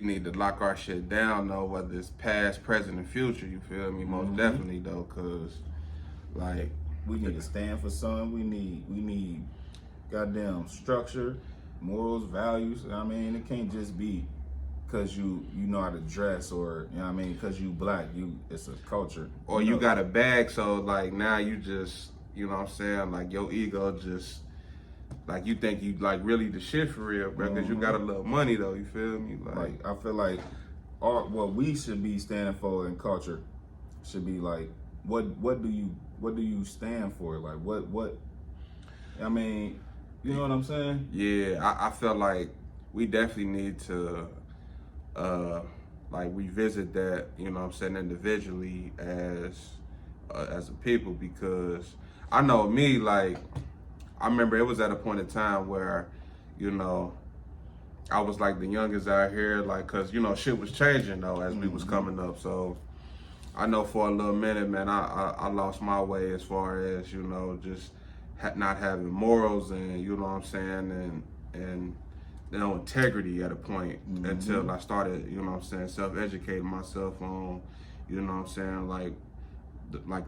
We need to lock our shit down though, whether it's past, present, and future. You feel me? Most definitely though, cause like we need to stand for something. We need goddamn structure, morals, values. I mean, it can't just be because you know how to dress, or you know what I mean, because you black. It's a culture. Or you got a bag, so like now you just, you know what I'm saying, like your ego just, like you think you like really the shit for real, bro, because you got a little money though, you feel me? Like I feel like what we should be standing for in culture should be like, what do you stand for? Like what I mean, you know what I'm saying? Yeah, I feel like we definitely need to like revisit that, you know what I'm saying, individually as a people, because I know me, like I remember it was at a point in time where, you know, I was like the youngest out here, like, cause you know shit was changing though as we was coming up. So I know for a little minute, man, I lost my way as far as, you know, just not having morals and, you know what I'm saying, and you know, integrity at a point until I started, you know what I'm saying, self-educating myself on, you know what I'm saying, like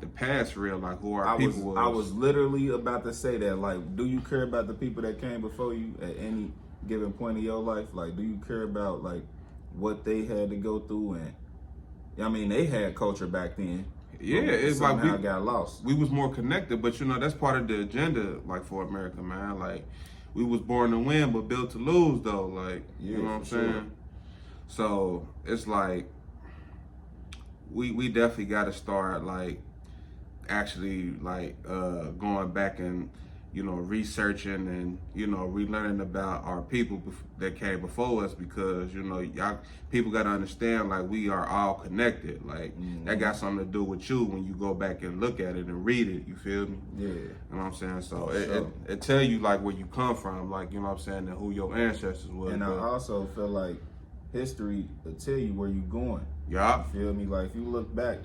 the past real, like who our people was. I was literally about to say that, like, do you care about the people that came before you at any given point in your life? Like, do you care about like what they had to go through? And I mean, they had culture back then. Yeah, it's like we got lost. We was more connected, but you know that's part of the agenda, like for America, man. Like we was born to win, but built to lose, though. Like you know what I'm saying. Sure. So it's like we definitely got to start like actually like going back and, you know, researching and, you know, relearning about our people that came before us, because, you know, y'all people got to understand, like, we are all connected. Like, that got something to do with you when you go back and look at it and read it, you feel me? Yeah. You know what I'm saying? So it tell you, like, where you come from, like, you know what I'm saying, and who your ancestors were. And I also feel like history will tell you where you going. Yeah. You feel me? Like, if you look back,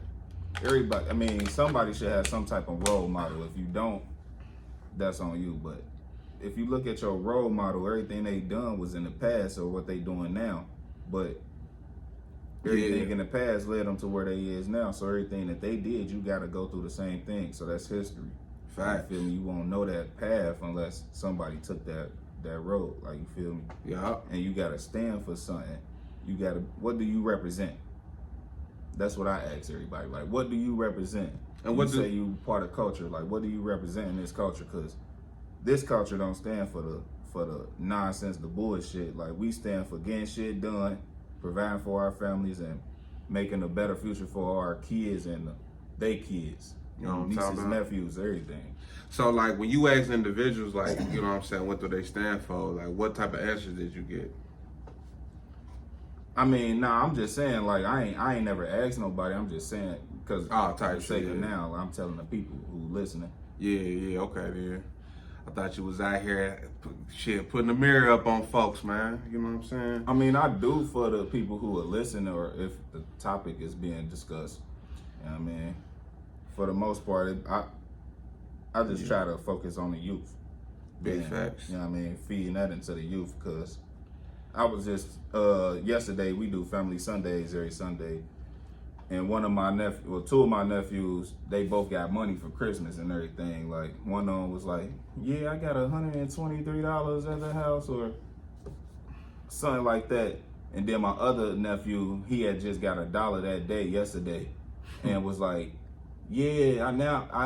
everybody, I mean, somebody should have some type of role model. If you don't, that's on you. But if you look at your role model, everything they done was in the past or what they doing now. But everything in the past led them to where they is now. So everything that they did, you got to go through the same thing. So that's history. Fact. You feel me? You won't know that path unless somebody took that road. Like, you feel me? Yeah. And you got to stand for something. You got to, what do you represent? That's what I ask everybody. Like, what do you represent? And what you say you part of culture? Like, what do you represent in this culture? Because this culture don't stand for the nonsense, the bullshit. Like, we stand for getting shit done, providing for our families, and making a better future for our kids and they kids. You know, nieces, nephews, everything. So, like, when you ask individuals, like, you know what I'm saying, what do they stand for? Like, what type of answers did you get? I mean, nah, I'm just saying, like, I ain't never asked nobody. I'm just saying, because for the sake of now, I'm telling the people who listening. Yeah, okay, then. I thought you was out here, putting the mirror up on folks, man. You know what I'm saying? I mean, I do for the people who are listening, or if the topic is being discussed. You know what I mean? For the most part, I just try to focus on the youth. Big facts. You know what I mean? Feeding that into the youth, because I was just, yesterday, we do Family Sundays every Sunday. And two of my nephews, they both got money for Christmas and everything. Like, one of them was like, yeah, I got $123 at the house, or something like that. And then my other nephew, he had just got $1 that day, yesterday, and was like, yeah, I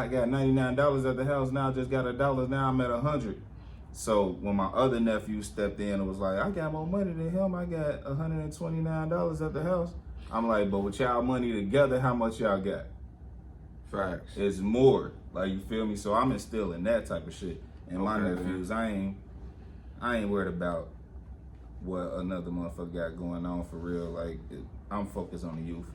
got $99 at the house, now I just got $1, now I'm at 100. So when my other nephew stepped in and was like, I got more money than him, I got $129 at the house. I'm like, but with y'all money together, how much y'all got? Facts. It's more. Like, you feel me? So I'm instilling that type of shit. And my nephews, I ain't worried about what another motherfucker got going on for real. Like, I'm focused on the youth.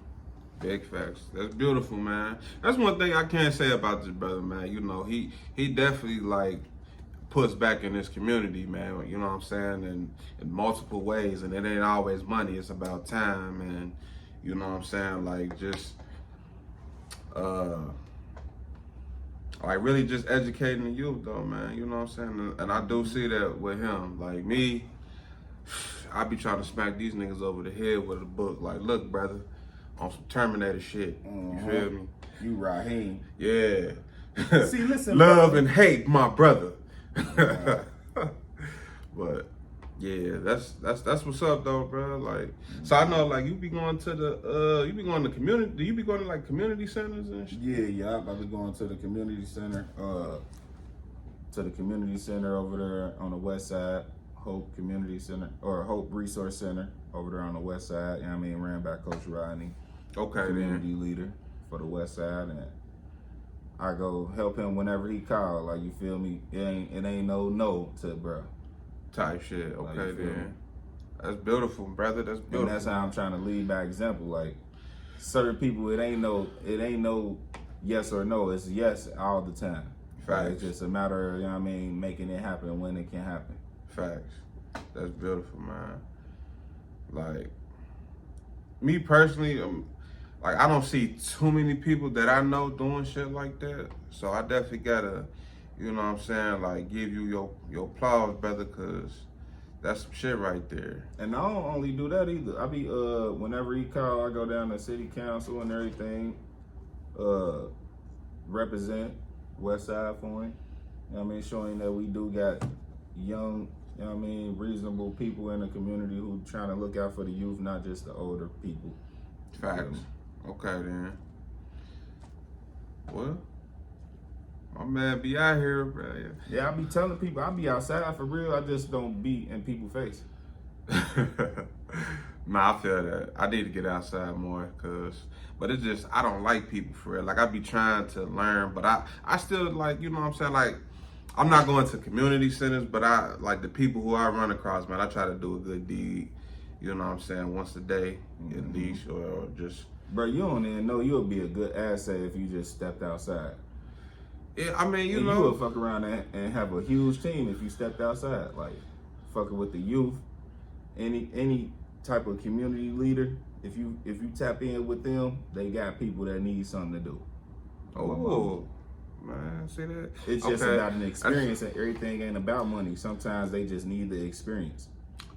Big facts. That's beautiful, man. That's one thing I can't say about this brother, man. You know, he definitely, like, puts back in this community, man. You know what I'm saying? In multiple ways. And it ain't always money. It's about time and, you know what I'm saying? Like, just, like, really just educating the youth, though, man. You know what I'm saying? And I do see that with him. Like, me, I be trying to smack these niggas over the head with a book. Like, look, brother, on some Terminator shit. You feel me? You Raheem. Yeah. See, listen, love brother. and hate, my brother. But yeah, that's what's up though, bro. Like, so I know like you be going to the community. Do you be going to like community centers and shit? Yeah. I be going to the community center. Over there on the west side, Hope Community Center or Hope Resource Center over there on the west side. You know what I mean, ran by Coach Rodney, Okay, community leader for the west side, and I go help him whenever he call. Like, you feel me? It ain't no to bro. Type shit. Like, Okay, you feel me? then. That's beautiful, brother. That's beautiful. And that's how I'm trying to lead by example. Like, certain people, it ain't no yes or no. It's yes all the time. Like, it's just a matter of, you know what I mean, making it happen when it can happen. Facts. That's beautiful, man. Like, me personally, like, I don't see too many people that I know doing shit like that. So I definitely gotta, you know what I'm saying, like, give you your applause, brother, because that's some shit right there. And I don't only do that either. I be, whenever he call, I go down to city council and everything, represent West Side for him. You know what I mean? Showing that we do got young, you know what I mean, reasonable people in the community who trying to look out for the youth, not just the older people. Facts. Okay, then. Well, my man be out here, bro. Yeah, I be telling people, I be outside for real. I just don't be in people's face. Nah, I feel that. I need to get outside more, but it's just, I don't like people for real. Like, I be trying to learn, but I still, like, you know what I'm saying? Like, I'm not going to community centers, but I, like, the people who I run across, man, I try to do a good deed, you know what I'm saying, once a day, at least, or just. Bro, you don't even know you'll be a good asset if you just stepped outside. Yeah, I mean, you and know. You will fuck around and have a huge team if you stepped outside. Like, fucking with the youth, any type of community leader, if you tap in with them, they got people that need something to do. Oh, man, see that? It's just about an experience, and everything ain't about money. Sometimes they just need the experience.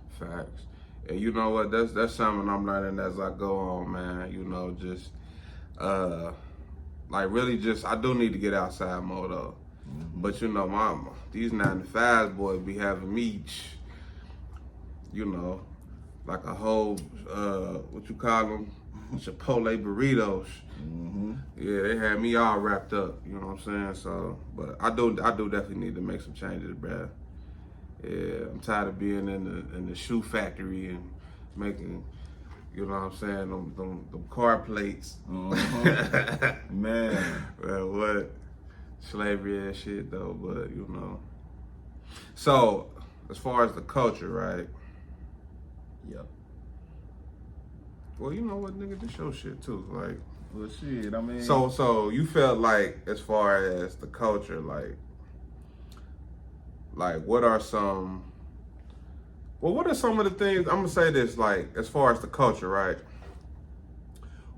Facts. And you know what? That's something I'm learning as I go on, man. You know, just like really just I do need to get outside more though. But you know, these 9 to 5 boys be having me, you know, like a whole what you call them, Chipotle burritos. Yeah, they had me all wrapped up. You know what I'm saying? So, but I do definitely need to make some changes, bruh. Yeah, I'm tired of being in the shoe factory and making, you know what I'm saying, them car plates. Man. Well, what? Slavery ass shit though, but you know. So, as far as the culture, right? Yep. Well, you know what, nigga, this your shit too. Like, well, shit, I mean. So you felt like, as far as the culture, like what are some of the things, I'm gonna say this, like, as far as the culture, right?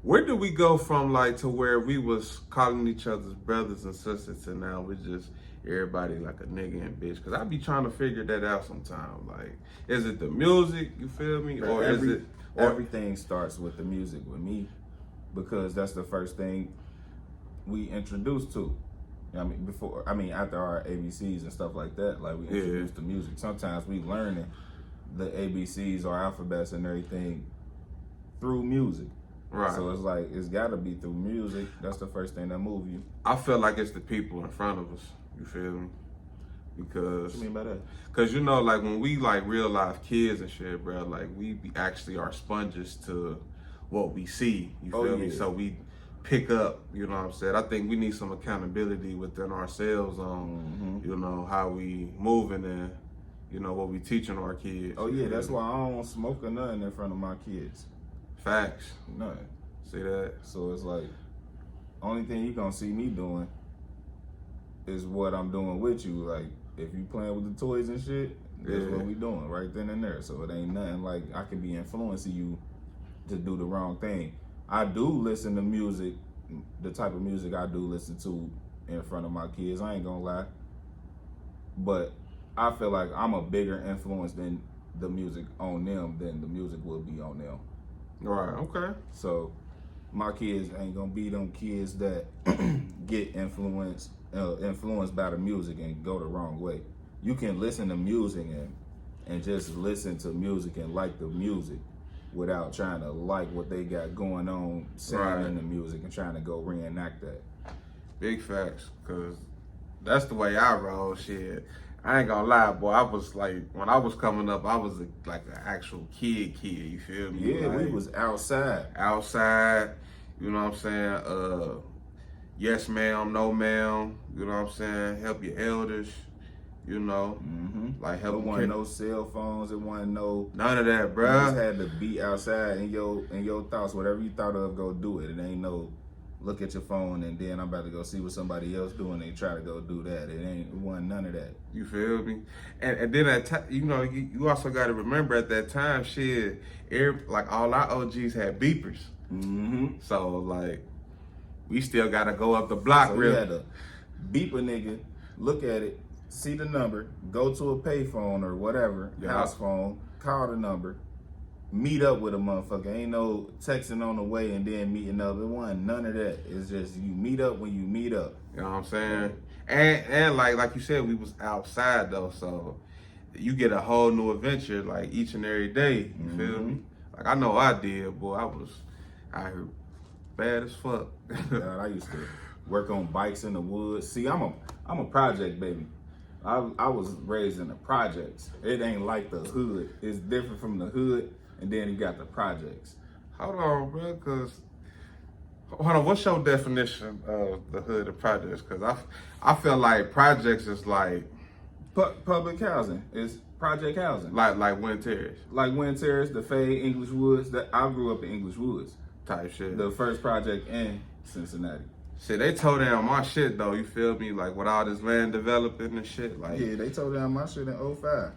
Where did we go from, like, to where we was calling each other's brothers and sisters to now we just everybody like a nigga and bitch? Because I be trying to figure that out sometimes. Like, is it the music, you feel me? Or is it... Everything starts with the music with me, because that's the first thing we introduced to. I mean, after our ABCs and stuff like that, like we introduced the music. Sometimes we learning the ABCs or alphabets and everything through music. Right. So it's like, it's gotta be through music. That's the first thing that move you. I feel like it's the people in front of us. You feel me? Because. What you mean by that? Cause you know, like when we like real life kids and shit, bro, like we actually are sponges to what we see. You feel me? So we pick up, you know what I'm saying? I think we need some accountability within ourselves on, you know, how we moving and, you know, what we teaching our kids. Oh yeah, that's why I don't smoke or nothing in front of my kids. Facts. Nothing. See that? So it's like, only thing you gonna see me doing is what I'm doing with you. Like, if you playing with the toys and shit, that's what we doing right then and there. So it ain't nothing like I can be influencing you to do the wrong thing. I do listen to music, the type of music I do listen to in front of my kids. I ain't gonna lie. But I feel like I'm a bigger influence than the music on them, then the music will be on them. Right. Okay. So my kids ain't gonna be them kids that get influenced by the music and go the wrong way. You can listen to music and just listen to music and like the music without trying to like what they got going on saying in the music and trying to go reenact that. Big facts, cause that's the way I roll. Shit, I ain't gonna lie, boy. I was like, when I was coming up, I was like an actual kid. You feel me? Yeah, like, we was outside. You know what I'm saying? Yes, ma'am, no, ma'am. You know what I'm saying? Help your elders. You know, like help. It wasn't no cell phones. It wasn't no none of that, bruh. You just had to be outside in your thoughts. Whatever you thought of, go do it. It ain't no look at your phone and then I'm about to go see what somebody else doing and try to go do that. It wasn't none of that. You feel me? And then at you know, you also got to remember at that time, shit, like all our OGs had beepers. So like, we still got to go up the block. So you had to beep a nigga, look at it, see the number, go to a payphone or whatever, house phone, call the number, meet up with a motherfucker. Ain't no texting on the way and then meeting up. It wasn't none of that. It's just you meet up when you meet up. You know what I'm saying? And like you said, we was outside though, so you get a whole new adventure like each and every day. You feel me? Like I know I did, boy. I was out here bad as fuck. God, I used to work on bikes in the woods. See, I'm a project baby. I was raised in the projects. It ain't like the hood. It's different from the hood, and then you got the projects. Hold on, bro, cause hold on. What's your definition of the hood and projects? Cause I feel like projects is like public housing. It's project housing. Like Wind Terrace. Like Wind Terrace, the Fade, English Woods. That I grew up in English Woods. Type shit. The first project in Cincinnati. Shit, they tore down my shit though, you feel me? Like with all this land developing and shit. Like, yeah, they tore down my shit in 05.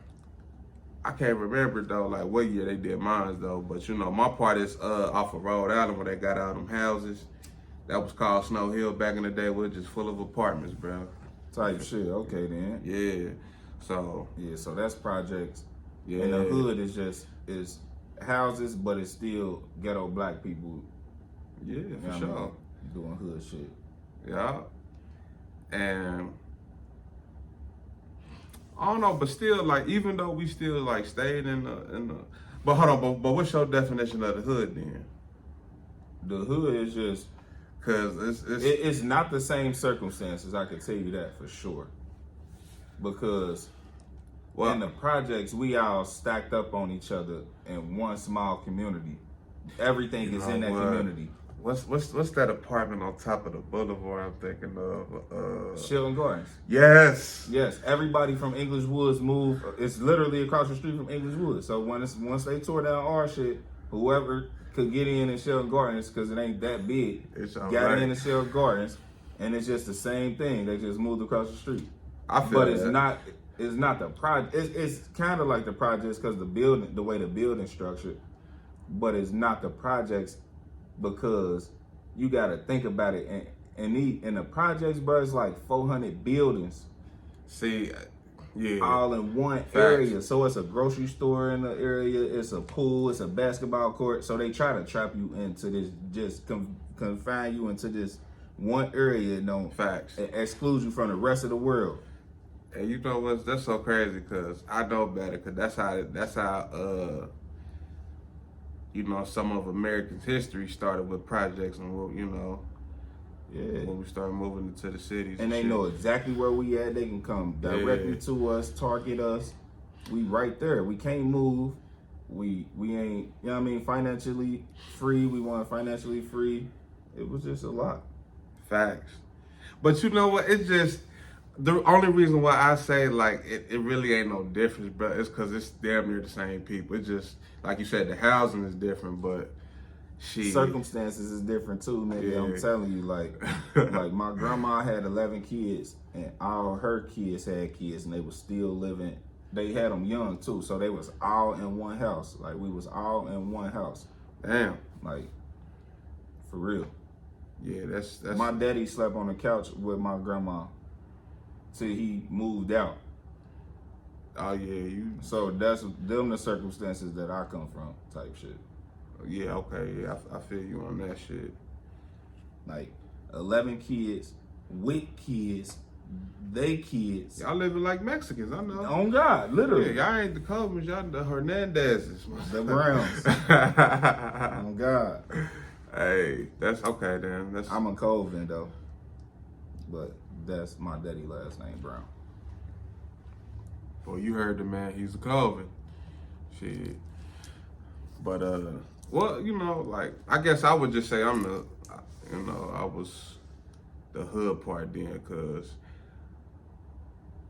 I can't remember though, like what year they did mine though. But you know, my part is off of Rhode Island where they got all them houses. That was called Snow Hill back in the day, was just full of apartments, bro. Type shit. Okay then. Yeah. So so that's projects. Yeah. And the hood is houses, but it's still ghetto black people. Yeah, for sure. I mean, doing hood shit. Yeah. And I don't know, but still, like, even though we still like stayed in the but hold on, but what's your definition of the hood then? The hood is just cause it's not the same circumstances, I can tell you that for sure. Because in the projects we all stacked up on each other in one small community. Everything is in that community. What's that apartment on top of the boulevard I'm thinking of? Sheldon Gardens. Yes. Yes. Everybody from English Woods moved. It's literally across the street from English Woods. So once they tore down our shit, whoever could get in Sheldon Gardens, because it ain't that big, got in Sheldon Gardens, and it's just the same thing. They just moved across the street. But it's not the project. It's kind of like the projects because the way the building structured, but it's not the projects. Because you gotta think about it, and in the projects, bro, it's like 400 buildings. See, yeah, all in one area. So it's a grocery store in the area. It's a pool. It's a basketball court. So they try to trap you into this, just confine you into this one area. And exclude you from the rest of the world. And you know what? That's so crazy because I know better. Because that's how. You know, some of America's history started with projects and, you know, when we started moving into the cities. And they know exactly where we at. They can come directly to us, target us. We right there. We can't move. We ain't, you know what I mean, financially free. We want financially free. It was just a lot. Facts. But you know what? It's just, the only reason why I say, like, it really ain't no difference, bro, is because it's damn near the same people. It's just, like you said, the housing is different, but circumstances is different too, nigga. Yeah. I'm telling you, like my grandma had 11 kids, and all her kids had kids, and they were still living. They had them young too, so they was all in one house. Like, we was all in one house. Damn. Like, for real. Yeah, that's my daddy slept on the couch with my grandma till he moved out. Oh yeah, So that's them the circumstances that I come from, type shit. yeah, okay, yeah, I feel you on that shit. Like 11 kids with kids, they kids. Y'all living like Mexicans, I know. On God, literally. Yeah, y'all ain't the Cobras, y'all the Hernandezes. The Browns. On God. Hey, that's okay then. I'm a Colvin though, but that's my daddy last name, Brown. Well, you heard the man, he's a Colvin. Shit. But well, you know, like I guess I would just say I was the hood part then, cause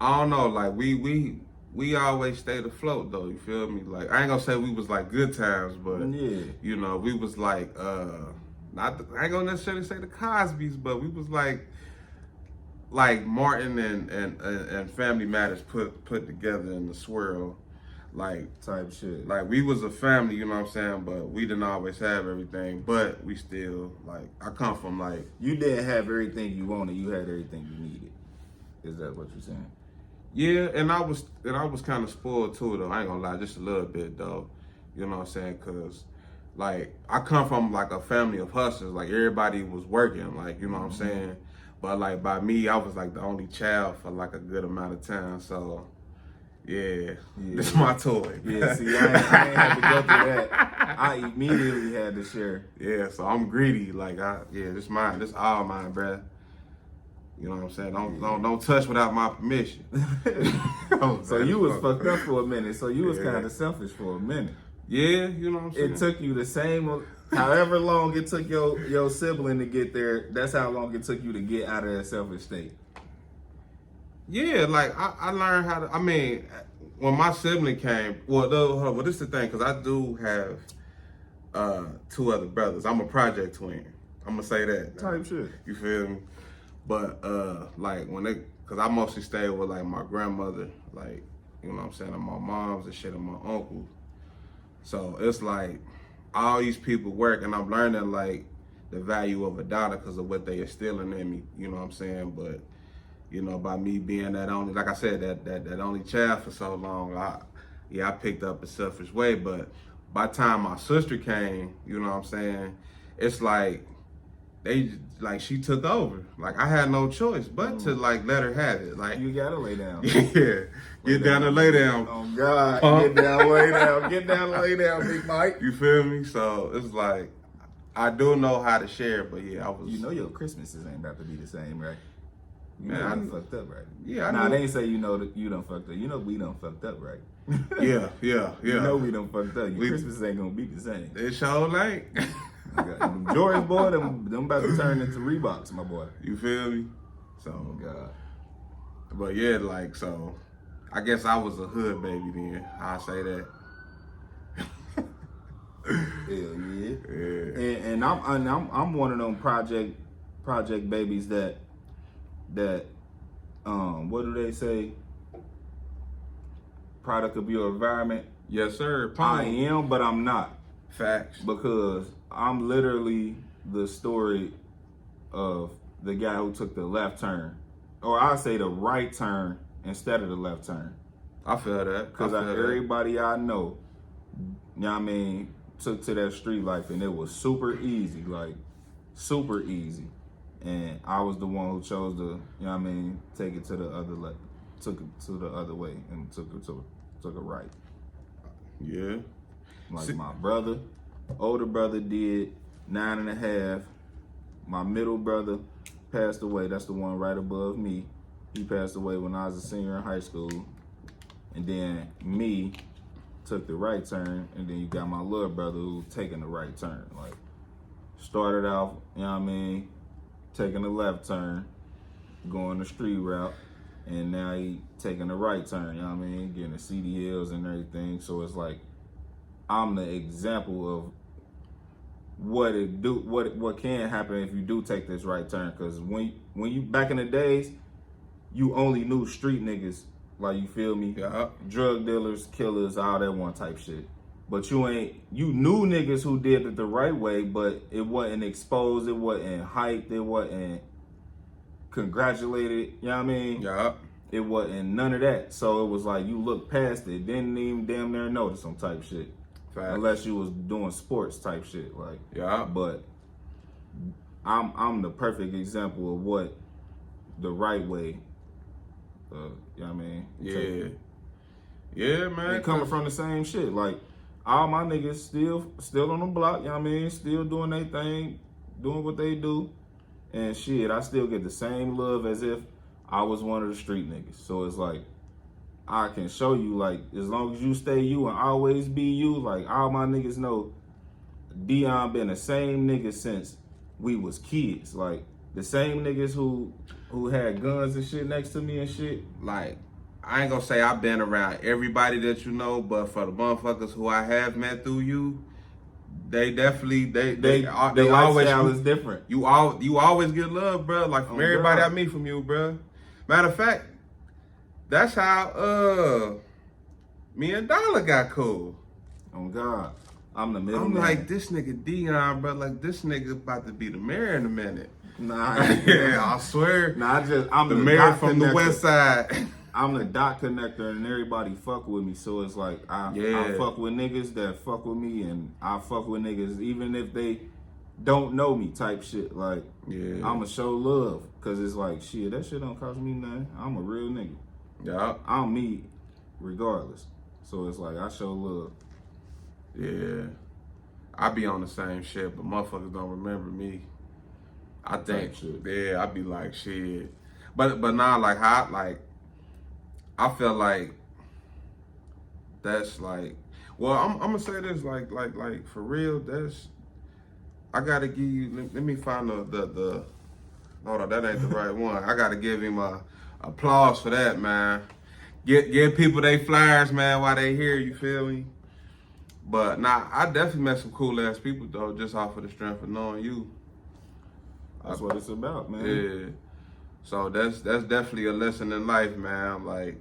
I don't know, like we always stayed afloat though, you feel me? Like I ain't gonna say we was like good times, but Yeah. you know, we was like I ain't gonna necessarily say the Cosbys, but we was like Martin and Family Matters put together in the swirl, like Type shit. like we was a family, you know what I'm saying? But we didn't always have everything, but we still like I come from like You didn't have everything you wanted, you had everything you needed. Is that what you're saying? yeah, and I was kind of spoiled too though. I ain't gonna lie, just a little bit though, you know what I'm saying? Cause like I come from like a family of hustlers, like everybody was working, like you know what I'm saying. But like by me, I was like the only child for like a good amount of time, so. Yeah, this is my toy. Yeah, see, I ain't had to go through that. I immediately had to share. Yeah, so I'm greedy. Like, this mine. This all mine, bruh. You know what I'm saying? Don't touch without my permission. So you was fucked up for a minute. So you was kind of selfish for a minute. Yeah, you know what I'm saying? It took you the same, however long it took your sibling to get there, that's how long it took you to get out of that selfish state. Yeah, like I learned how to. I mean, when my sibling came, well, this is the thing, because I do have 2 other brothers. I'm a project twin. I'm gonna say that. Type shit. You feel me? But like because I mostly stayed with like my grandmother, like you know what I'm saying, and my mom's and shit, and my uncle. So it's like all these people work, and I'm learning like the value of a dollar because of what they instilling in me. You know what I'm saying? But you know, by me being that only, like I said, that only child for so long, I picked up a selfish way. But by the time my sister came, you know what I'm saying, it's like she took over. Like I had no choice but to like let her have it. Like You gotta lay down. yeah, get down and lay down. Oh God, get down, lay down, get down, lay down, Big Mike. You feel me? So it's like I do know how to share, but yeah, I was. You know your Christmases ain't about to be the same, right? You Man, know I you fucked up, right? Yeah, I Nah, know. they ain't say you know that you done fucked up. You know we done fucked up, right? Yeah. You know we done fucked up. Your We- Christmas ain't gonna be the same. It sure ain't. Them Jordans, boy, them about to turn into Reeboks, my boy. You feel me? Oh So, God. but yeah, like so, I guess I was a hood baby then. I say that. Hell yeah. Yeah. And I'm one of them project babies that what do they say? Product of your environment. Yes, sir. I Pine. am, but I'm not, Facts. because I'm literally the story of the guy who took the left turn, or I say the right turn instead of the left turn. I feel that. Because everybody I know, you know what I mean, took to that street life, and it was super easy, like super easy. And I was the one who chose to, you know what I mean, take it to the other left, took it to the other way, and took a right. Yeah. Like my brother, older brother did 9.5. My middle brother passed away. That's the one right above me. He passed away when I was a senior in high school. And then me took the right turn, and then you got my little brother who taking the right turn. Like started off, you know what I mean, taking the left turn, going the street route, and now he taking the right turn, you know what I mean, getting the CDLs and everything. So it's like I'm the example of what can happen if you do take this right turn. Because when you back in the days, you only knew street niggas, like, you feel me? Yeah. Drug dealers, killers, all that one type shit. But you knew niggas who did it the right way, but it wasn't exposed, it wasn't hyped, it wasn't congratulated, you know what I mean? Yeah. it wasn't none of that. So it was like you look past it, didn't even damn near notice some type shit. Facts. Unless you was doing sports type shit, like. Yeah. But I'm the perfect example of what the right way. You know what I mean? Yeah. Yeah, man. And coming from the same shit, like all my niggas still on the block. You know what I mean? Still doing their thing, doing what they do, and shit. I still get the same love as if I was one of the street niggas. So it's like, I can show you, like, as long as you stay you and always be you, like, all my niggas know Dion been the same nigga since we was kids. Like, the same niggas who had guns and shit next to me and shit. Like, I ain't gonna say I've been around everybody that you know, but for the motherfuckers who I have met through you, they definitely, they always, is different. You always get love, bro. Like, from everybody I meet from you, bro. Matter of fact, that's how me and Dollar got cool. Oh God, I'm the middle. I'm like, this nigga Dion, bro. Like, this nigga about to be the mayor in a minute. Nah, yeah, I swear. Nah, I'm the mayor from the west side. I'm the dot connector, and everybody fuck with me. So it's like I fuck with niggas that fuck with me, and I fuck with niggas even if they don't know me type shit. Like, I'ma show love, cause it's like, shit, that shit don't cost me nothing. I'm a real nigga. Yeah. I'm me regardless. So it's like, I show love. Yeah. I be on the same shit, but motherfuckers don't remember me. I think, yeah, I be like, shit. But now, like, I feel like that's like, well, I'm gonna say this, like for real, I gotta give you, let me find the hold on, that ain't the right one. I gotta give him a applause for that, man. Give people they flyers, man, while they here, you feel me? But nah, I definitely met some cool ass people though, just off of the strength of knowing you. That's what it's about, man. Yeah. So that's definitely a lesson in life, man. Like,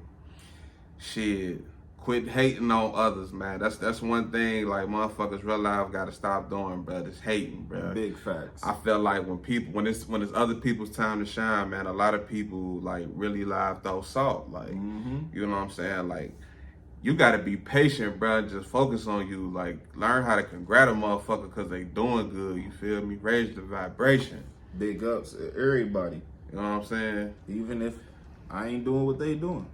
shit, quit hating on others, man. That's one thing, like, motherfuckers real life gotta stop doing, bro. It's hating, bro. Big facts. I feel like when it's other people's time to shine, man, a lot of people like really live throw salt, like, you know what I'm saying? Like, you gotta be patient, bro. Just focus on you. Like, learn how to congratulate a motherfucker because they doing good. You feel me? Raise the vibration. Big ups to everybody. You know what I'm saying? Even if I ain't doing what they doing.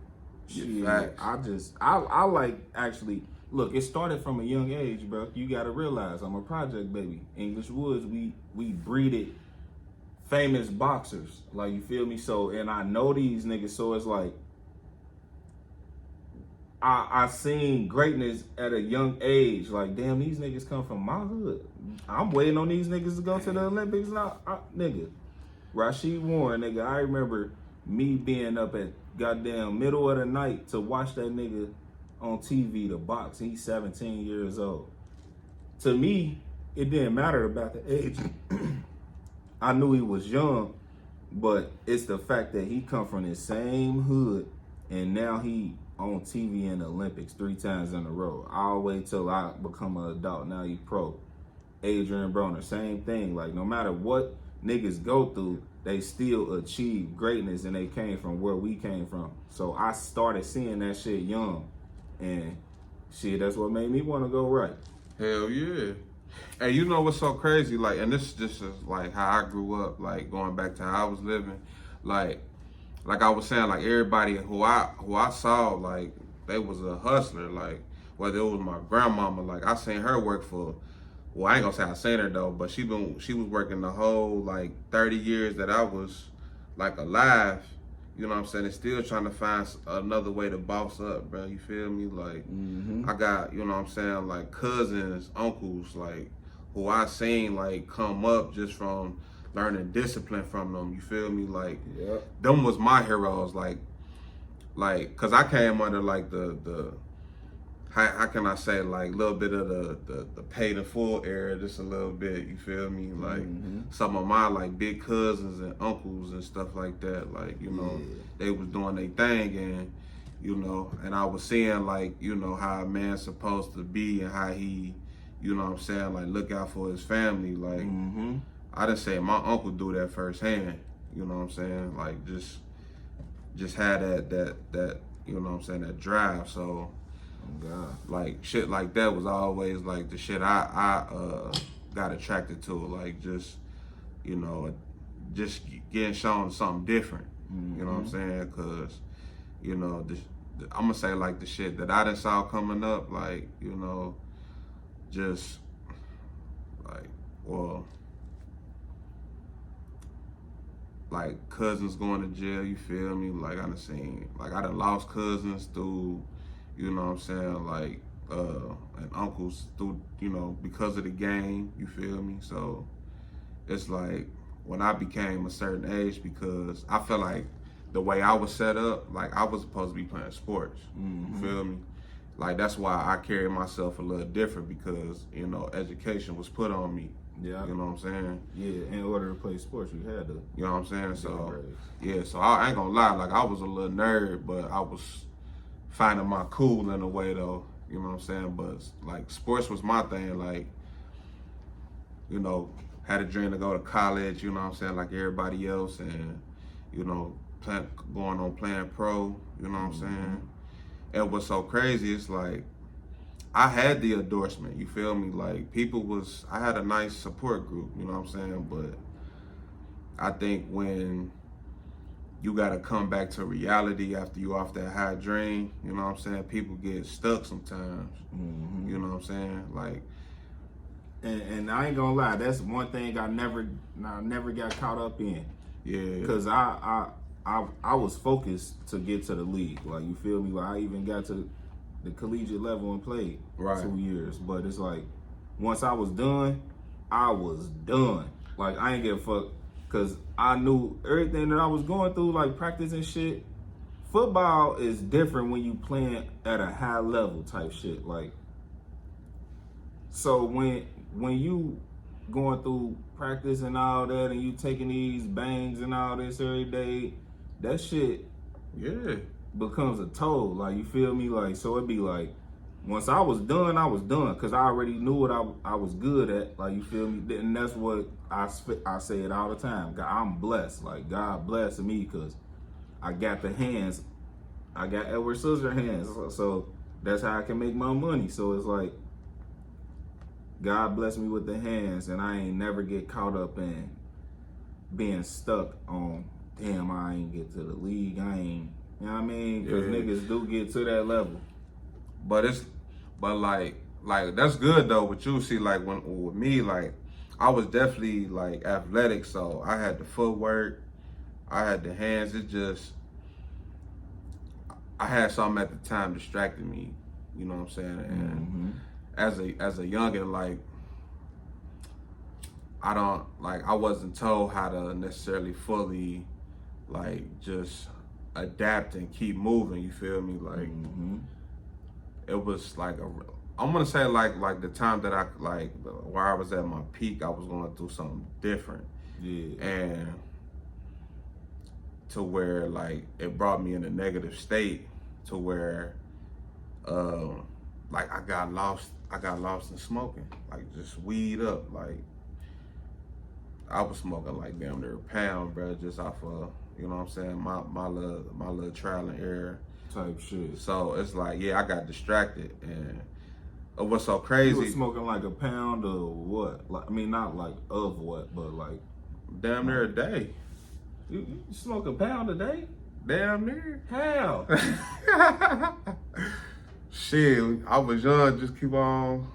Shit, Facts. I like, actually, look, it started from a young age, bro. You gotta realize I'm a project baby. English Woods, we breeded famous boxers. Like, you feel me? So, and I know these niggas, so it's like, I seen greatness at a young age. Like, damn, these niggas come from my hood. I'm waiting on these niggas to go to the Olympics now. Nigga, Rashid Warren, nigga, I remember me being up at goddamn middle of the night to watch that nigga on TV to box. He's 17 years old. To me, it didn't matter about the age. I knew he was young, but it's the fact that he come from the same hood, and now he on TV in the Olympics 3 times in a row. I'll wait till I become an adult. Now he pro. Adrian Broner, same thing. Like, no matter what niggas go through, they still achieve greatness, and they came from where we came from. So I started seeing that shit young, and shit, that's what made me want to go right. Hell yeah. Hey, you know what's so crazy? Like, and this is like how I grew up, like going back to how I was living. Like I was saying, like everybody who I saw, like they was a hustler. Like whether it was my grandmama, like I seen her work for, well, I ain't gonna say I seen her though, but she was working the whole like 30 years that I was like alive. You know what I'm saying? And still trying to find another way to boss up, bro. You feel me? Like I got, you know what I'm saying, like cousins, uncles, like who I seen like come up just from learning discipline from them. You feel me? Like them was my heroes. Like cause I came under like the how can I say, like a little bit of the paid in full era, just a little bit. You feel me? Like some of my like big cousins and uncles and stuff like that. Like, you know, they was doing their thing, and you know, and I was seeing like, you know, how a man's supposed to be and how he, you know what I'm saying, like look out for his family. Like I didn't say my uncle do that firsthand. You know what I'm saying? Like just just had that you know what I'm saying, that drive. So Oh God. like shit like that was always like the shit I got attracted to, like just, you know, just getting shown something different. You know what I'm saying? Cause, you know, I'm gonna say like the shit that I done saw coming up, like, you know, just like, well, like cousins going to jail, you feel me? Like I done lost cousins through, you know what I'm saying, like, and uncles through, you know, because of the game, you feel me? So it's like when I became a certain age, because I feel like the way I was set up, like I was supposed to be playing sports, you feel me? Like that's why I carry myself a little different, because, you know, education was put on me. Yeah. You know what I'm saying? Yeah, in order to play sports, you had to. You know what I'm saying? So, yeah, so I ain't gonna lie, like I was a little nerd, but I was finding my cool in a way though, you know what I'm saying? But like sports was my thing, like, you know, had a dream to go to college, you know what I'm saying, like everybody else, and, you know, going on playing pro, you know what I'm saying? And what's so crazy is like, I had the endorsement, you feel me? Like I had a nice support group, you know what I'm saying? But I think when you gotta come back to reality after you off that high dream, you know what I'm saying? People get stuck sometimes, you know what I'm saying? Like, and I ain't gonna lie, that's one thing I never got caught up in. yeah. Cause I was focused to get to the league. Like, you feel me? Like I even got to the collegiate level and played 2 years. But it's like, once I was done, I was done. Like, I ain't give a fuck, because I knew everything that I was going through, like practice and shit. Football is different when you playing at a high level type shit. Like, so when you going through practice and all that, and you taking these bangs and all this every day, that shit, yeah, becomes a toll. Like, you feel me? Like, so it'd be like, once I was done, because I already knew what I was good at. Like, you feel me? And that's what I say it all the time. God, I'm blessed. Like, God blessed me, because I got the hands. I got Edward Scissorhands. So that's how I can make my money. So it's like, God bless me with the hands, and I ain't never get caught up in being stuck on, damn, I ain't get to the league. I ain't, you know what I mean? Because niggas do get to that level. But like that's good though. But you see, like with me, like I was definitely like athletic, so I had the footwork, I had the hands. It just, I had something at the time distracting me. You know what I'm saying? And as a youngin', like I wasn't told how to necessarily fully like just adapt and keep moving. You feel me? Like it was like I'm gonna say like the time that I like where I was at my peak, I was going through something different. Yeah. And to where like it brought me in a negative state to where like I got lost in smoking, like just weed up. Like I was smoking like damn near a pound, bro, just off of, you know what I'm saying, my little trial and error Type shit. So it's like, yeah, I got distracted. And what's so crazy, you was smoking like a pound of what? Like, I mean, not like of what, but like damn near a day. You smoke a pound a day? Damn near. How? Shit, I was young, just keep on.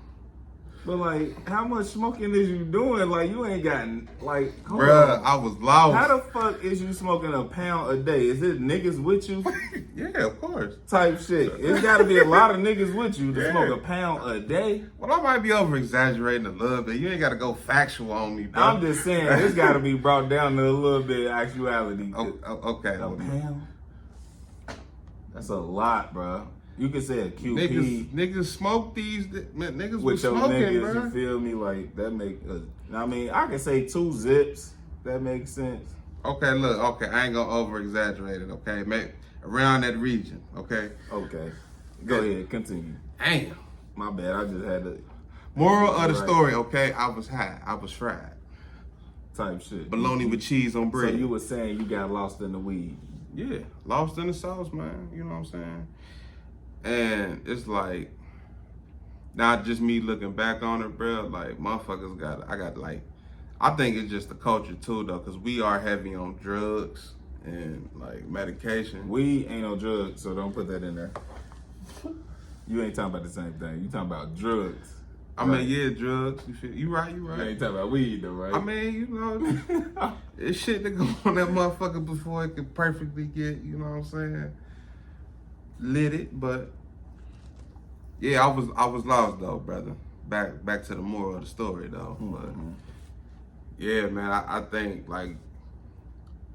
But like, how much smoking is you doing? Like, you ain't gotten, like, bruh, I was lost. How the fuck is you smoking a pound a day? Is it niggas with you? Yeah, of course. Type shit. It's gotta be a lot of niggas with you to smoke a pound a day. Well, I might be over exaggerating a little bit. You ain't gotta go factual on me, bro. I'm just saying, it's gotta be brought down to a little bit of actuality. Okay. A pound? That's a lot, bro. You can say a QP. Niggas smoke these. Niggas with was your smoking, niggas, bro. you feel me? Like, that make, I mean, I can say 2 zips. That makes sense. Okay, look, okay, I ain't gonna over exaggerate it, okay? Maybe around that region, okay? Okay. Go ahead, continue. Damn. My bad, I just had to. Moral of the story, okay? I was high, I was fried. Type shit. Bologna with cheese on bread. So you were saying you got lost in the weed. Yeah, lost in the sauce, man. You know what I'm saying? And it's like, not just me looking back on it, bro. Like, motherfuckers I think it's just the culture too, though, because we are heavy on drugs and like medication. Weed ain't no drugs, so don't put that in there. You ain't talking about the same thing. You talking about drugs. I mean, yeah, drugs. You right. You ain't talking about weed, though, right? I mean, you know, it's shit that go on that motherfucker before it could perfectly get, you know what I'm saying, lit it. But yeah, I was lost though, brother. Back to the moral of the story though. Mm-hmm. But yeah, man, I think like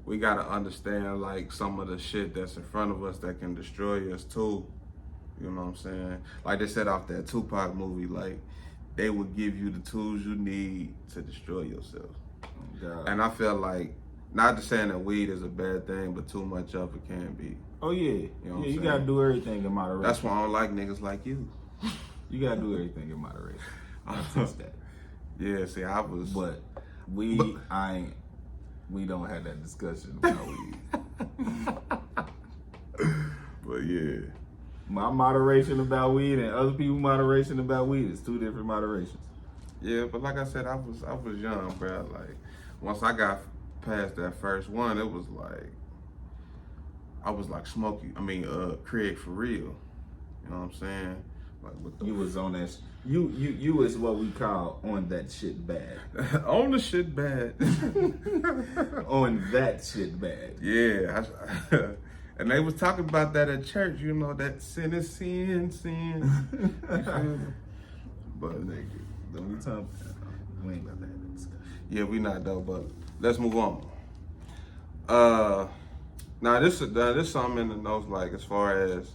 we gotta understand like some of the shit that's in front of us that can destroy us too. You know what I'm saying? Like they said off that Tupac movie, like they will give you the tools you need to destroy yourself. God. And I feel like, not just saying that weed is a bad thing, but too much of it can be. Oh yeah, You know what I'm you saying? gotta do everything in moderation. That's why I don't like niggas like you. You gotta do everything in moderation. I teach that. Yeah, see, But we don't have that discussion about weed. But yeah. My moderation about weed and other people's moderation about weed is two different moderations. Yeah, but like I said, I was young, bro. Like, once I got past that first one, it was like, I was like Craig for real. You know what I'm saying? Like, what the You was on that. You is what we call on that shit bad. on the shit bad. On that shit bad. Yeah, and they was talking about that at church. You know, that sin is sin. But nigga, Don't we talk? We ain't about to have that discussion. yeah, we not though. But let's move on. Now this something in the notes, like as far as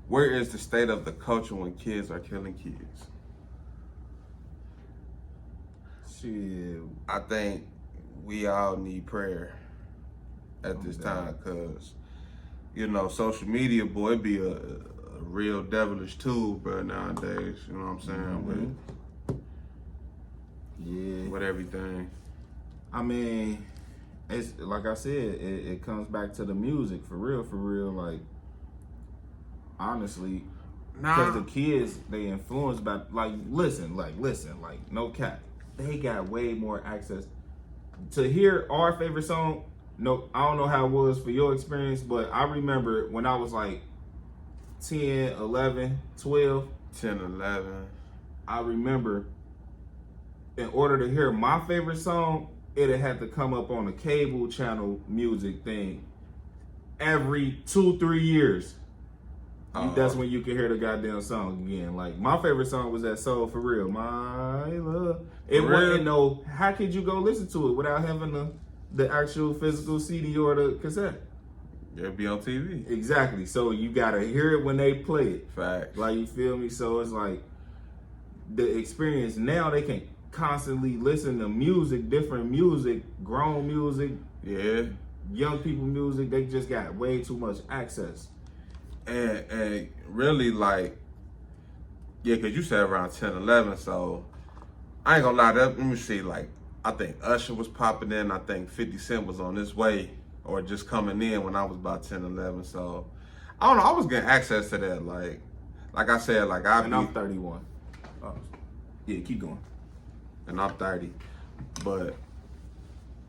where is the state of the culture when kids are killing kids? Shit. I think we all need prayer at this time, cause you know social media, boy, it be a real devilish tool, bro, nowadays. You know what I'm saying? Yeah. With everything. I mean, it's like I said, it comes back to the music for real. Like, honestly, because the kids, they influenced by, listen, no cap. They got way more access to hear our favorite song. No, I don't know how it was for your experience, but I remember when I was like 10, 11, 12. 10, 11. I remember in order to hear my favorite song, it had to come up on a cable channel music thing every 2-3 years. That's when you can hear the goddamn song again. Like, my favorite song was that Soul For Real, My Love. It wasn't no, how could you go listen to it without having the actual physical CD or the cassette? It'll be on TV. Exactly. So you gotta hear it when they play it. Fact. Like, you feel me? So it's like the experience now, they can constantly listen to music, different music, grown music, Yeah. young people music. They just got way too much access. And really, like, yeah, because you said around 10, 11, so I ain't gonna lie, let me see, like, I think Usher was popping in, I think 50 Cent was on his way, or just coming in when I was about 10, 11, so, I don't know, I was getting access to that, like I said, like, I'm 31. Oh, yeah, keep going. And I'm 30, but,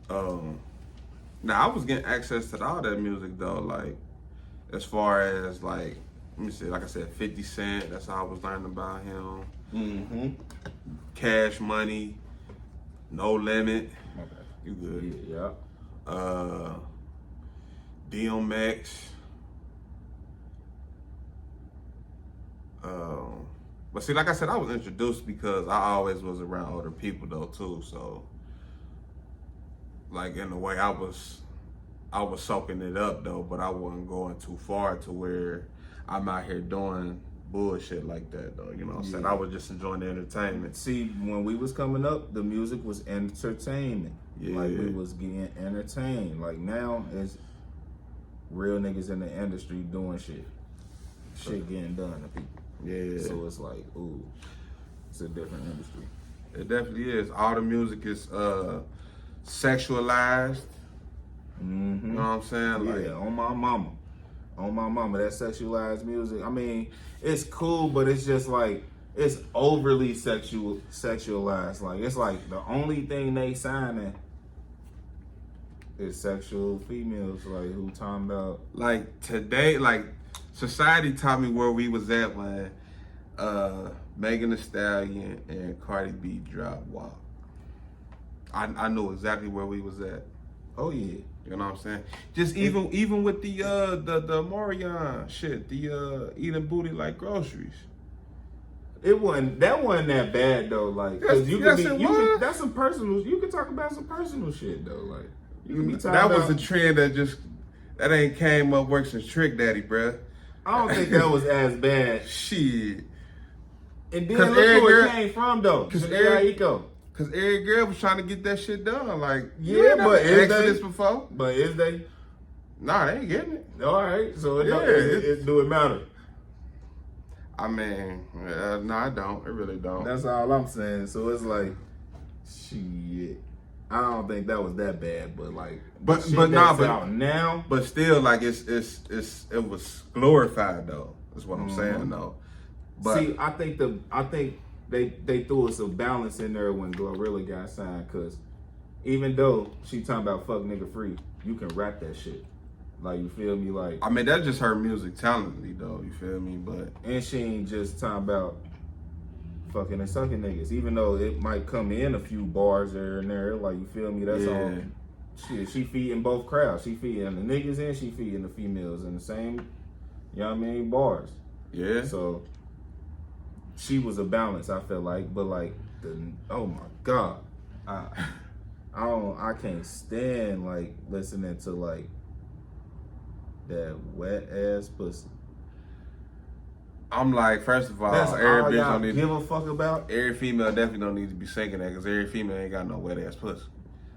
now I was getting access to all that music, though, like, as far as like, let me see, like I said, 50 Cent, that's how I was learning about him. Mm-hmm. Cash Money, No Limit. Okay. You good. Yeah. Dion Mike. But see, like I said, I was introduced because I always was around older people though too. So, like in a way, I was soaking it up though, but I wasn't going too far to where I'm out here doing bullshit like that though. You know what I'm saying? I was just enjoying the entertainment. See, when we was coming up, the music was entertainment. Yeah. Like, we was getting entertained. Like, now it's real niggas in the industry doing shit. Shit getting done to people. Yeah. So it's like, ooh, it's a different industry. It definitely is. All the music is sexualized. Mm-hmm. You know what I'm saying? Like, yeah, on my mama. On my mama, that sexualized music. I mean, it's cool, but it's just like it's overly sexualized. Like it's like the only thing they signing is sexual females. Like who talking about? like today, like society taught me where we was at when Megan Thee Stallion and Cardi B dropped WAP. I knew exactly where we was at. Oh yeah. You know what I'm saying? Just even with the Marion shit, the eating booty like groceries. It wasn't that bad though. Like, cause that's some personal. You can talk about some personal shit though. Like, you can be talking that about, was the trend that ain't came up work since Trick Daddy, bruh. I don't think that was as bad. Shit. And then look where it came from though. Cause Cause every girl was trying to get that shit done. Like, yeah, but is they this before? But is they? Nah, they ain't getting it. All right, so it do it matter? I mean, no, I don't. It really don't. That's all I'm saying. So it's like, shit. I don't think that was that bad, but like, out now. But still, like it was glorified though. That's what I'm saying though. But see, I think they threw us a balance in there when Glorilla got signed, cause even though she talking about fuck nigga free, you can rap that shit. Like, you feel me? Like, I mean, that's just her music talently though. You feel me? But and she ain't just talking about fucking and sucking niggas, even though it might come in a few bars there and there. Like, you feel me? That's all. Shit, she feeding both crowds. She feeding the niggas and she feeding the females in the same, you know what I mean, bars. Yeah. So she was a balance, I feel like, but like oh my god, I can't stand like listening to like that wet ass pussy. I'm like, first of all, that's every all bitch y'all don't need give a fuck about. Every female definitely don't need to be singing that, because every female ain't got no wet ass pussy.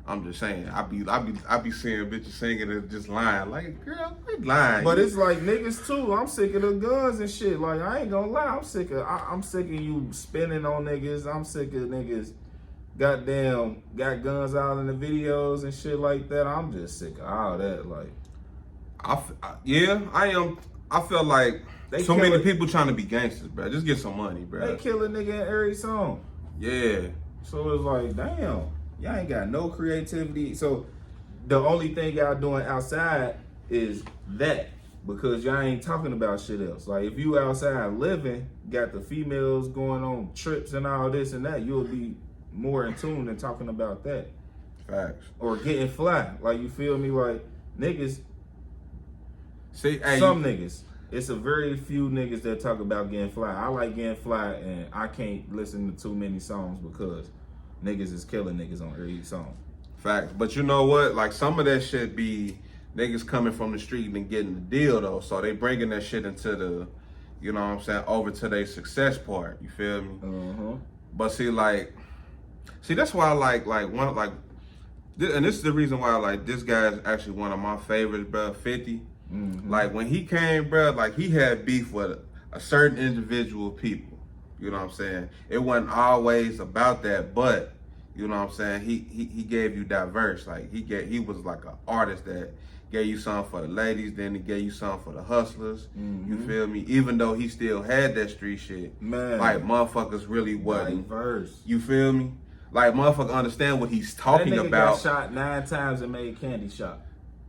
I'm just saying, I be seeing bitches singing and just lying. Like, girl, quit lying. But it's like niggas too. I'm sick of the guns and shit. Like, I ain't gonna lie, I'm sick of you spinning on niggas. I'm sick of niggas goddamn got guns out in the videos and shit like that. I'm just sick of all that. Like, I am. I feel like so many people trying to be gangsters, bro. Just get some money, bro. They kill a nigga in every song. Yeah. So it's like, damn. Y'all ain't got no creativity. So the only thing y'all doing outside is that, because y'all ain't talking about shit else. Like, if you outside living, got the females going on trips and all this and that, you'll be more in tune than talking about that. Facts. Or getting fly. Like, you feel me? Like, niggas. See, hey, some niggas. It's a very few niggas that talk about getting fly. I like getting fly, and I can't listen to too many songs because niggas is killing niggas on every song. Facts. But you know what? Like, some of that shit be niggas coming from the street and getting the deal, though. So they bringing that shit into the, you know what I'm saying, over to their success part. You feel me? Uh-huh. But see, that's why I like, and this is the reason why, like, this guy is actually one of my favorites, bro, 50. Mm-hmm. Like, when he came, bro, like, he had beef with a certain individual people. You know what I'm saying? It wasn't always about that, but you know what I'm saying? He gave you diverse. Like, he was like an artist that gave you something for the ladies, then he gave you something for the hustlers. Mm-hmm. You feel me? Even though he still had that street shit, man, like, motherfuckers really wasn't diverse. You feel me? Like, motherfucker understand what he's talking that nigga about. Got shot 9 times and made candy shop.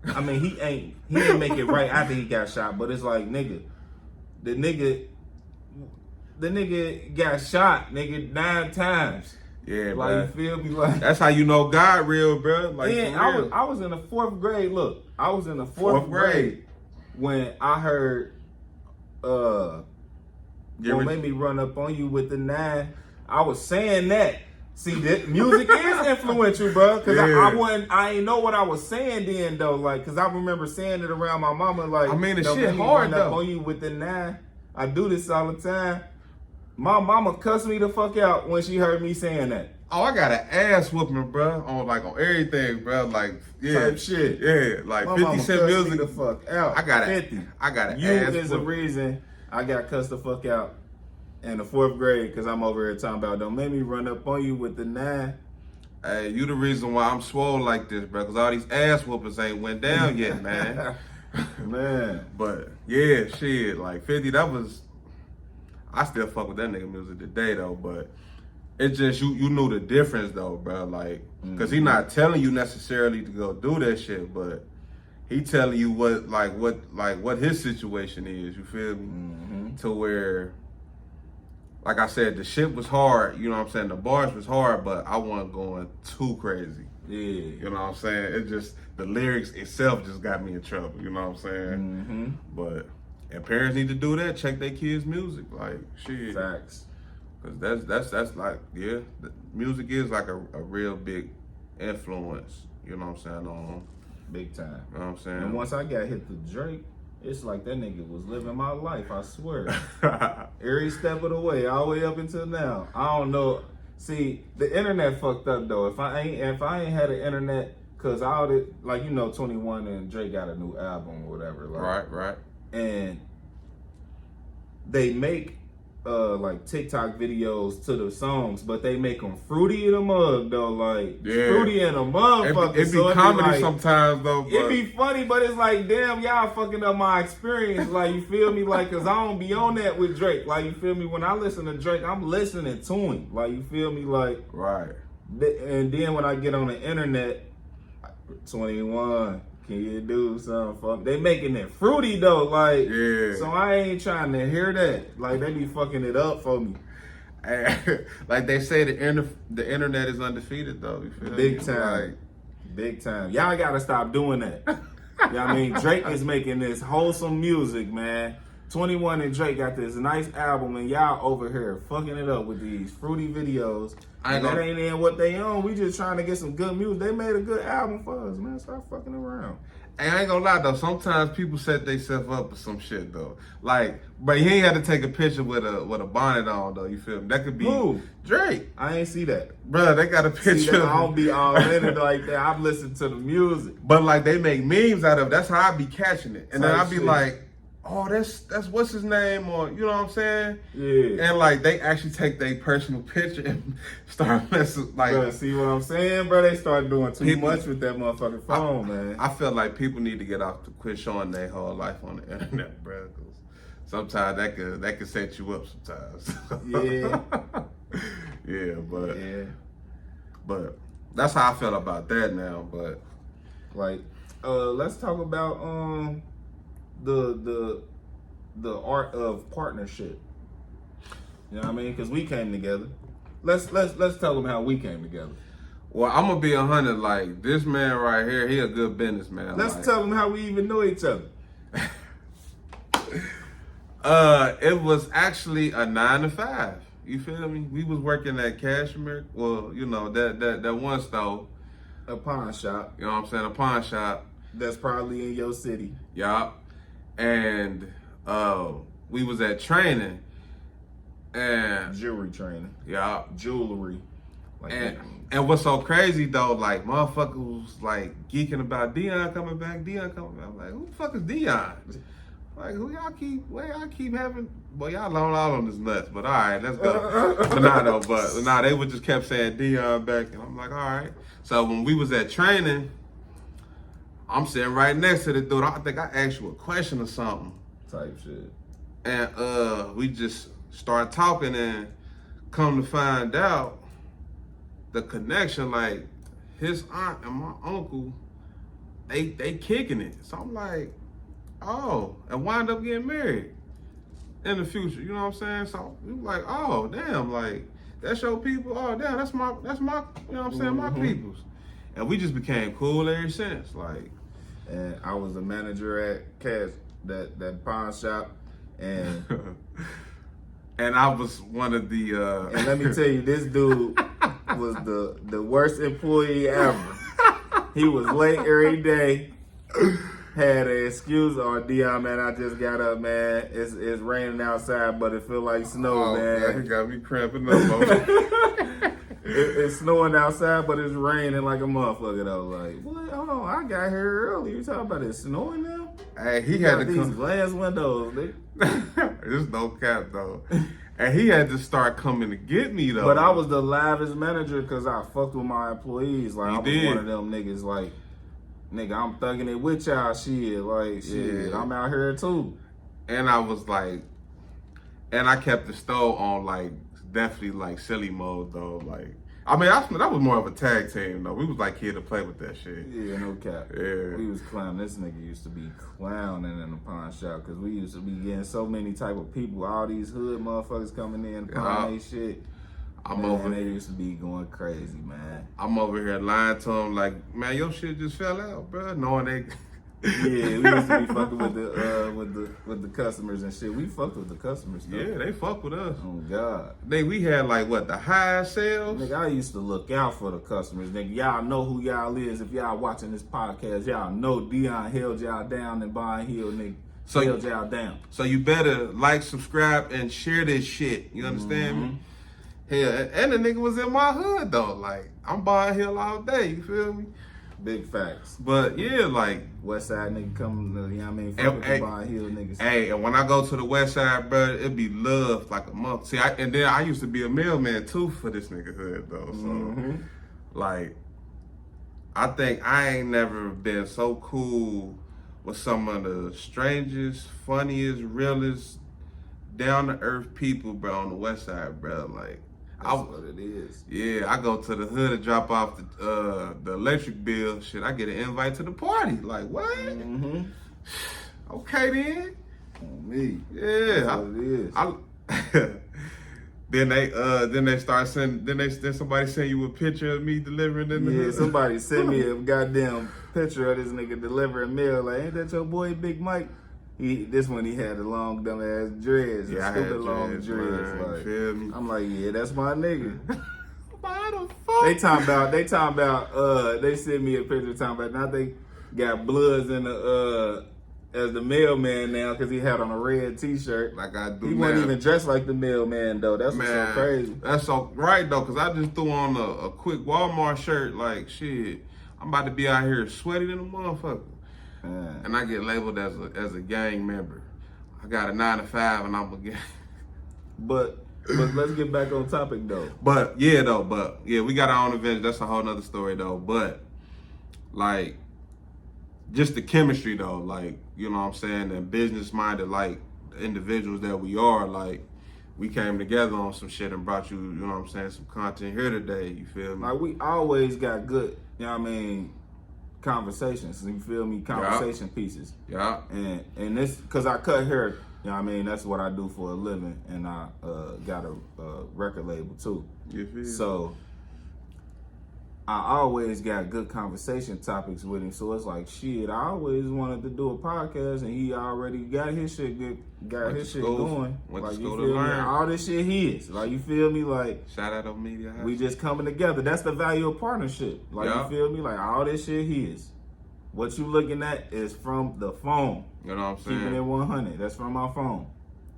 I mean, he ain't make it right after he got shot, but it's like, nigga, the nigga got shot, nigga, 9 times. Yeah, like, bro. You feel me? Like, that's how you know God real, bro. Like, and I was in the 4th grade. Look, I was in the fourth grade when I heard "Don't Make Me Run Up on You with the 9." I was saying that. See, that music is influential, bro. Cause yeah. I ain't know what I was saying then though. Like, cause I remember saying it around my mama. Like, I mean, the shit shit hard though. Up on you with the 9. I do this all the time. My mama cussed me the fuck out when she heard me saying that. Oh, I got an ass whooping, bro. On everything, bro. Like, yeah, type shit. Yeah, like my 50 Cent music. Me the fuck out. I got 50. I got an you ass. You is the reason I got cussed the fuck out in the 4th grade, because I'm over here talking about "Don't make me run up on you with the 9." Hey, you the reason why I'm swole like this, bro. Cause all these ass whoopers ain't went down yet, man. Man. But yeah, shit, like 50, that was. I still fuck with that nigga music today though, but it just you knew the difference though, bro. Like, cause he not telling you necessarily to go do that shit, but he telling you what his situation is. You feel me? To where, like I said, the shit was hard. You know what I'm saying? The bars was hard, but I wasn't going too crazy. Yeah. You know what I'm saying? It just the lyrics itself just got me in trouble. You know what I'm saying? But. And parents need to do that. Check their kids' music, like shit. Facts. Cause that's like music is like a real big influence. You know what I'm saying? On Big time. You know what I'm saying? And once I got hit the Drake, it's like that nigga was living my life. I swear. Every step of the way, all the way up until now. I don't know. See, the internet fucked up though. If I ain't had the internet, cause all the 21 and Drake got a new album or whatever. Like, Right. And they make like TikTok videos to the songs, but they make them fruity in a mug though, like fruity in a motherfucker. It be comedy sometimes though. But it be funny, but it's like, damn, y'all fucking up my experience. Like, you feel me? Like, cause I don't be on that with Drake. Like, you feel me? When I listen to Drake, I'm listening to him. Like, you feel me? Like, right. And then when I get on the internet, 21. Can you do something for me? They making it fruity though, like, so I ain't trying to hear that. Like, they be fucking it up for me. Like they say, the internet is undefeated though. You feel Big me? time. Like, Big time. Y'all gotta stop doing that. You know what I mean? Drake is making this wholesome music, man. 21 and Drake got this nice album, and y'all over here fucking it up with these fruity videos. And that ain't in what they own. We just trying to get some good music. They made a good album for us, man. Stop fucking around. Hey, I ain't gonna lie though. Sometimes people set themselves up for some shit though. Like, but he ain't had to take a picture with a bonnet on though. You feel me? That could be Drake. I ain't see that, bro. They got a picture. I don't be all in it like that. I'm listening to the music, but like they make memes out of it. That's how I be catching it, and then I be like, oh, that's what's his name, or you know what I'm saying? Yeah. And like they actually take their personal picture and start messing like. Bro, see what I'm saying, bro? They start doing too much with that motherfucking phone, man. I feel like people need to get off to quit showing their whole life on the internet, bro. Cause sometimes that could set you up. Sometimes. Yeah. But that's how I feel about that now. But like, let's talk about the art of partnership. You know what I mean? Because we came together. Let's tell them how we came together. Well, I'm gonna be 100. Like this man right here, he a good businessman. Let's tell them how we even know each other. It was actually a 9 to 5. You feel me? We was working at Cashmere. Well, you know that one store, a pawn shop. You know what I'm saying? A pawn shop. That's probably in your city. Yup. And we was at training and jewelry training. Yeah. Jewelry. Like and what's so crazy though, like motherfuckers was like geeking about Dion coming back. I'm like, who the fuck is Dion? Like why y'all keep having, boy, y'all all on this nuts, but all right, let's go. But they would just kept saying Dion back, and I'm like, all right. So when we was at training, I'm sitting right next to the dude. I think I asked you a question or something. Type shit. And we just started talking, and come to find out the connection, like his aunt and my uncle, they kicking it. So I'm like, oh, and wind up getting married in the future. You know what I'm saying? So we were like, oh damn, like that's your people. Oh damn, that's my you know what I'm saying, my peoples. And we just became cool ever since. Like, and I was a manager at Cash, that pawn shop, and and I was one of the and let me tell you, this dude was the worst employee ever. He was late every day. Had an excuse, or Dion, man, I just got up, man. It's raining outside, but it feel like snow, man. He got me cramping up. It's snowing outside, but it's raining like a motherfucker though. Like, what? Hold on, I got here early. You talking about it snowing now? Hey, he had to these glass windows. There's no cap though. And he had to start coming to get me though. But I was the livest manager because I fucked with my employees. Like, I was did. one of them niggas, like, nigga, I'm thugging it with y'all, shit. Like, shit, I'm out here too. And I was like, and I kept the stove on, like, definitely like silly mode though. Like, I mean, that was more of a tag team though. We was like here to play with that shit. Yeah, no cap. Yeah. We was clowning. This nigga used to be clowning in the pawn shop because we used to be getting so many type of people. All these hood motherfuckers coming in, pawn they shit. They used to be going crazy, man. I'm over here lying to them like, man, your shit just fell out, bro. Knowing they. Yeah, we used to be fucking with the customers and shit. We fucked with the customers though. Yeah, they fuck with us. Oh God. We had like what, the highest sales? Nigga, I used to look out for the customers. Nigga, y'all know who y'all is. If y'all watching this podcast, y'all know Dion held y'all down and Bond Hill, nigga. So held y'all down. So you better like, subscribe, and share this shit. You understand me? Hell, and the nigga was in my hood though. Like, I'm Bond Hill all day. You feel me? Big facts. But yeah, like West Side nigga coming, you know what I mean? Fuck with Bond Hill niggas. Hey, and when I go to the West Side, bro, it be love like a month. See, and then I used to be a mailman too for this nigga hood though. So, like, I think I ain't never been so cool with some of the strangest, funniest, realest, down to earth people, bro, on the West Side, bro. Like, that's what it is. Yeah, I go to the hood to drop off the electric bill. Shit, I get an invite to the party. Like, what? Okay then. On me. Yeah. That's what it is. Then they start sending. Then somebody send you a picture of me delivering in the hood. Somebody sent me a goddamn picture of this nigga delivering mail. Like, ain't that your boy Big Mike? This one he had the long dumb ass dreads. Yeah, I stupid had long dreads. dreads. Like, feel me? I'm like, yeah, that's my nigga. Why the fuck? They talking about they sent me a picture talking about now they got Bloods in the as the mailman now because he had on a red t-shirt. Like I do. He wasn't even dressed like the mailman though. That's what's so crazy. That's so right though, cause I just threw on a quick Walmart shirt. Like, shit, I'm about to be out here sweaty than a motherfucker. Man. And I get labeled as a gang member. I got a 9 to 5 and I'm a gang. But let's get back on topic though. But yeah, we got our own events. That's a whole nother story though. But like, just the chemistry though, like, you know what I'm saying, and business minded, like the individuals that we are, like, we came together on some shit and brought you, you know what I'm saying, some content here today. You feel me? Like, we always got good, you know what I mean, conversations. You feel me? Conversation pieces. Yeah. And this, cause I cut hair, you know what I mean? That's what I do for a living, and I got a record label too. You feel? So I always got good conversation topics with him. So it's like, shit, I always wanted to do a podcast, and he already got his shit going. Like, you feel me? All this shit his. Like, you feel me? Like, shout out on Media House. We just coming together. That's the value of partnership. Like, you feel me? Like, all this shit his. What you looking at is from the phone. You know what I'm saying? Keeping it 100. That's from my phone.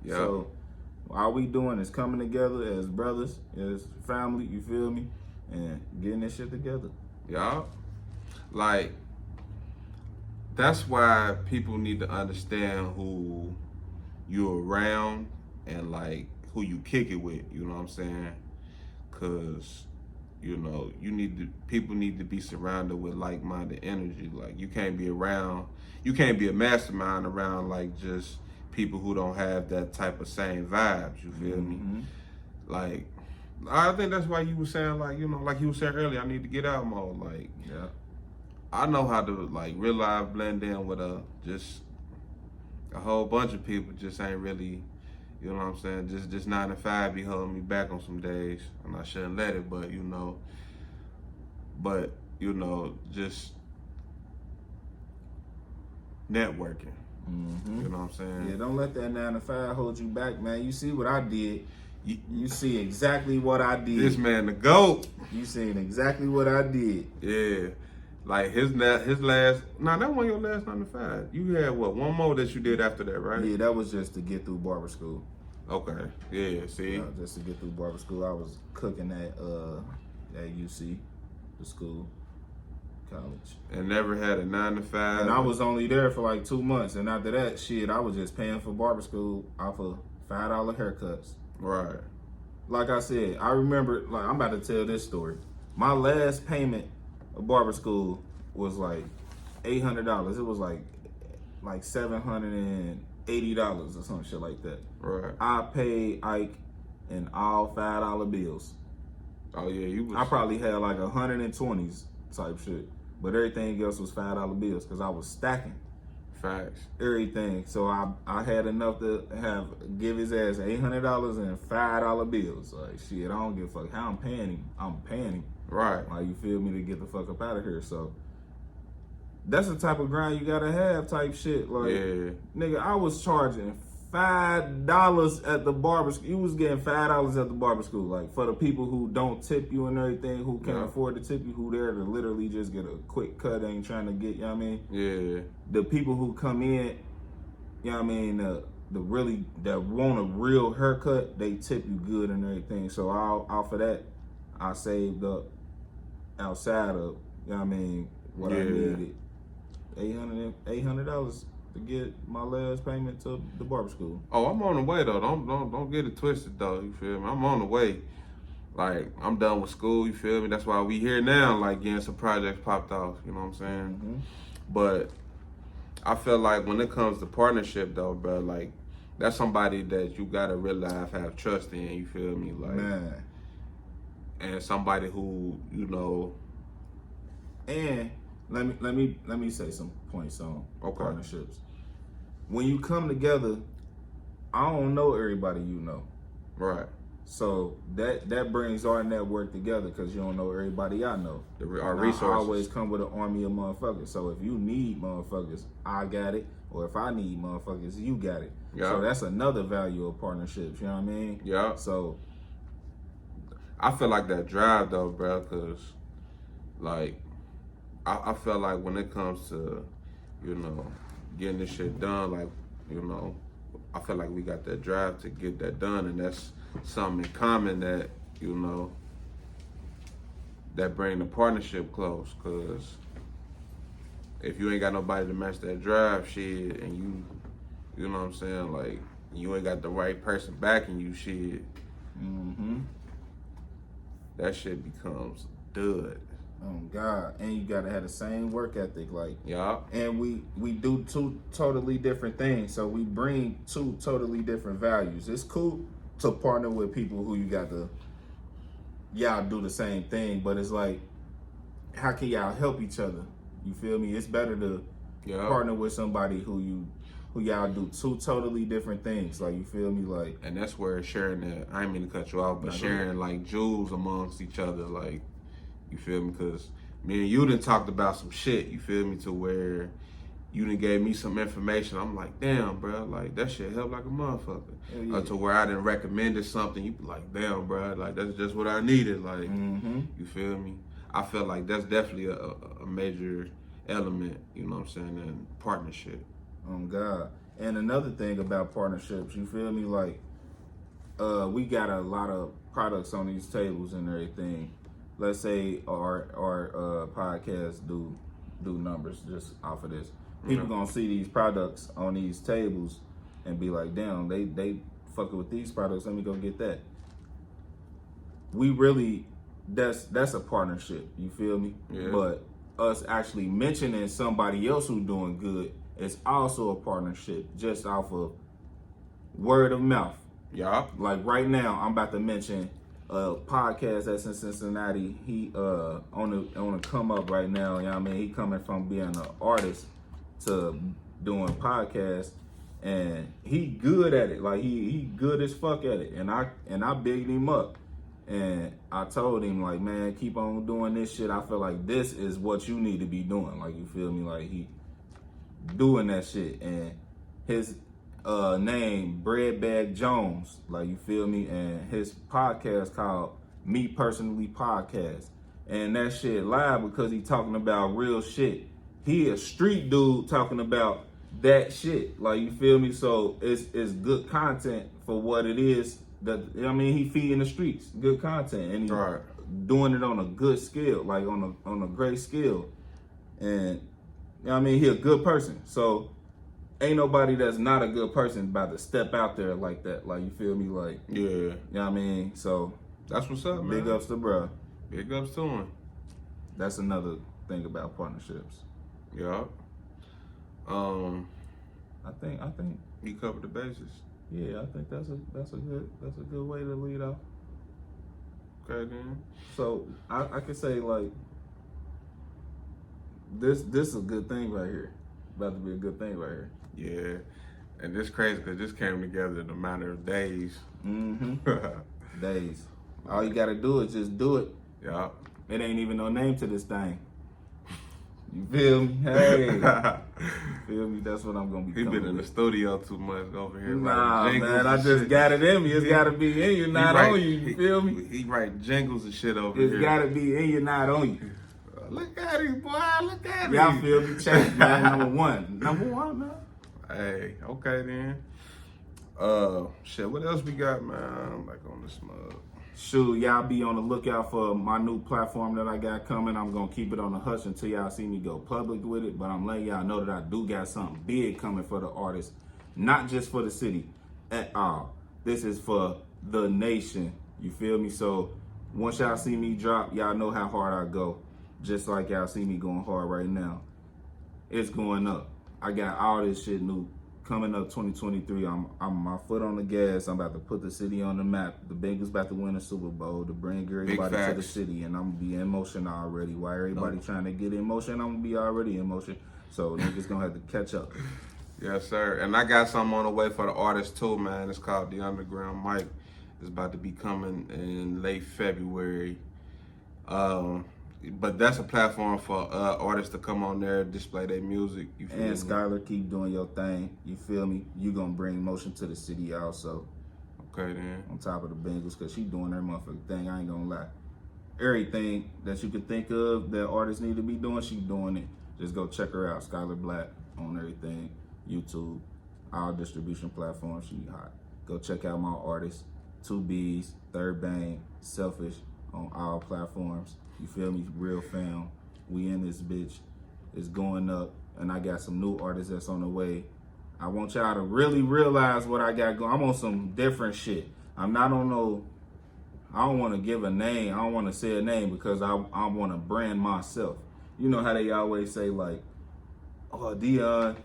Yeah. So all we doing is coming together as brothers, as family, you feel me? And getting this shit together. Yeah. Like, that's why people need to understand who you're around and, like, who you kick it with, you know what I'm saying? Because, you know, people need to be surrounded with like-minded energy. Like, you can't be a mastermind around, like, just people who don't have that type of same vibes, you feel me? Like, I think that's why you were saying, like, you know, like you were saying earlier, I need to get out mode. Like, yeah, I know how to, like, real life blend in with just a whole bunch of people. Just ain't really, you know what I'm saying? Just 9 to 5 be holding me back on some days, and I shouldn't let it. But you know, just networking. You know what I'm saying? Yeah, don't let that 9 to 5 hold you back, man. You see what I did. You see exactly what I did. This man, the GOAT. You seen exactly what I did. Yeah. Like his last, that wasn't your last 9 to 5. You had what, one more that you did after that, right? Yeah, that was just to get through barber school. Okay. Yeah, see? Just to get through barber school. I was cooking at UC, the school, college. And never had a 9 to 5. And I was only there for like 2 months. And after that, shit, I was just paying for barber school off of $5 haircuts. Right. Like I said, I remember, like, I'm about to tell this story. My last payment of barber school was like $800. It was like $780 or some shit like that. Right. I paid Ike in all $5 bills. Oh yeah, you was. I probably had like 120s type shit, but everything else was $5 bills because I was stacking Facts. everything. So I had enough to give his ass $800 and $5 bills. Like shit, I don't give a fuck how I'm paying him. I'm paying him. Right. Like you feel me, to get the fuck up out of here. So that's the type of grind you gotta have type shit. Like nigga, I was charging $5 at the barber school. You was getting $5 at the barber school. Like for the people who don't tip you and everything, who can't afford to tip you, who there to literally just get a quick cut, ain't trying to get, you know what I mean? Yeah. The people who come in, you know what I mean, the really, that want a real haircut, they tip you good and everything. So off of that, I saved up outside of, you know what I mean, what I needed. $800 to get my last payment to the barber school. Oh, I'm on the way though. Don't get it twisted though. You feel me? I'm on the way. Like I'm done with school. You feel me? That's why we here now. Like getting some projects popped off. You know what I'm saying? Mm-hmm. But I feel like when it comes to partnership though, bro, like that's somebody that you gotta really have trust in. You feel me? Like man, and somebody who you know. And let me say some points on partnerships. When you come together, I don't know everybody you know. Right. So that brings our network together because you don't know everybody I know. Our resources. I always come with an army of motherfuckers. So if you need motherfuckers, I got it. Or if I need motherfuckers, you got it. Yeah. So that's another value of partnerships. You know what I mean? Yeah. So I feel like that drive though, bro, because like I feel like when it comes to, you know, getting this shit done, like, you know, I feel like we got that drive to get that done, and that's something in common that, you know, that bring the partnership close, because if you ain't got nobody to match that drive, shit, and you know what I'm saying, like, you ain't got the right person backing you, shit, that shit becomes dud. oh God, and you gotta have the same work ethic, like Yeah. And we do two totally different things, so we bring two totally different values. It's cool to partner with people who you got to y'all do the same thing, but it's like, how can y'all help each other? You feel me? It's better to partner with somebody who y'all do two totally different things. Like you feel me? Like, and that's where sharing the I didn't mean to cut you off, but sharing like jewels amongst each other, like. You feel me? Because me and you done talked about some shit, you feel me, to where you done gave me some information. I'm like, damn, bro, like, that shit helped like a motherfucker. Yeah. To where I done recommended something, you be like, damn, bro, like, that's just what I needed. Like, you feel me? I feel like that's definitely a major element, you know what I'm saying, in partnership. Oh, God. And another thing about partnerships, you feel me? Like, we got a lot of products on these tables and everything. Let's say our podcast do numbers just off of this. People gonna see these products on these tables and be like, damn, they fucking with these products. Let me go get that. We really, that's a partnership. You feel me? Yeah. But us actually mentioning somebody else who's doing good is also a partnership, just off of word of mouth. Yeah. Like right now, I'm about to mention a podcast that's in Cincinnati. He on the come up right now. You know what I mean? He coming from being an artist to doing podcasts, and he good at it. Like he good as fuck at it. And I bigged him up, and I told him like, man, keep on doing this shit. I feel like this is what you need to be doing. Like, you feel me? Like, he doing that shit, and his name Breadbag Jones, like, you feel me, and his podcast called Me Personally Podcast, and that shit live because he talking about real shit. He a street dude talking about that shit, like, you feel me. So it's good content for what it is. That, I mean, he feeding the streets, good content, and he doing it on a good scale, like on a great scale, and you know what I mean, he a good person. So ain't nobody that's not a good person about to step out there like that. Like, you feel me? Like, Yeah. you know what I mean? So, That's what's up, man. big ups to bruh. Big ups to him. That's another thing about partnerships. Yeah. I think You covered the bases. yeah, I think that's a good way to lead off. Okay then. So I could say like this is a good thing right here. About to be a good thing right here. Yeah. And this crazy because this came together in a matter of days. Days. All you gotta do is just do it. Yeah. It ain't even no name to this thing. You feel me? Hey. Feel me? That's what I'm gonna be. He been in the studio too much over here. Nah, jingles man, I and just shit. got it in me. It's gotta be in you, not on you. You feel me? He write jingles and shit over It's here. gotta be in you, not on you. Look at him, boy. Look at him. Y'all feel me? Check, man. Number one, man. Hey, okay then. Shit, what else we got, man? I'm like on the smug. Shoot, y'all be on the lookout for my new platform that I got coming. I'm gonna keep it on the hush until y'all see me go public with it. But I'm letting y'all know that I do got something big coming for the artists, not just for the city at all. This is for the nation. You feel me? So once y'all see me drop, y'all know how hard I go. Just like y'all see me going hard right now. It's going up. I got all this shit new. Coming up 2023, I'm my foot on the gas. I'm about to put the city on the map. The Bengals about to win a Super Bowl to bring everybody to the city, and I'm gonna be in motion already. While everybody trying to get in motion, I'm gonna be already in motion. So niggas gonna have to catch up. Yes, sir. And I got something on the way for the artists too, man. It's called The Underground Mike. It's about to be coming in late February. But that's a platform for artists to come on there, display their music. You feel And me? Skylar, keep doing your thing. You feel me? You gonna bring motion to the city also. Okay then. On top of the Bengals, cause she doing her motherfucking thing. I ain't gonna lie. Everything that you could think of that artists need to be doing, she doing it. Just go check her out, Skylar Black, on everything, YouTube, all distribution platforms. She hot. Go check out my artists, 2Bs, Third Bang, Selfish, on all platforms. You feel me? Real fam. We in this bitch. It's going up. And I got some new artists that's on the way. I want y'all to really realize what I got going. I'm on some different shit. I'm not on no, I don't want to give a name. I don't want to say a name because I want to brand myself. You know how they always say like, oh, Dion,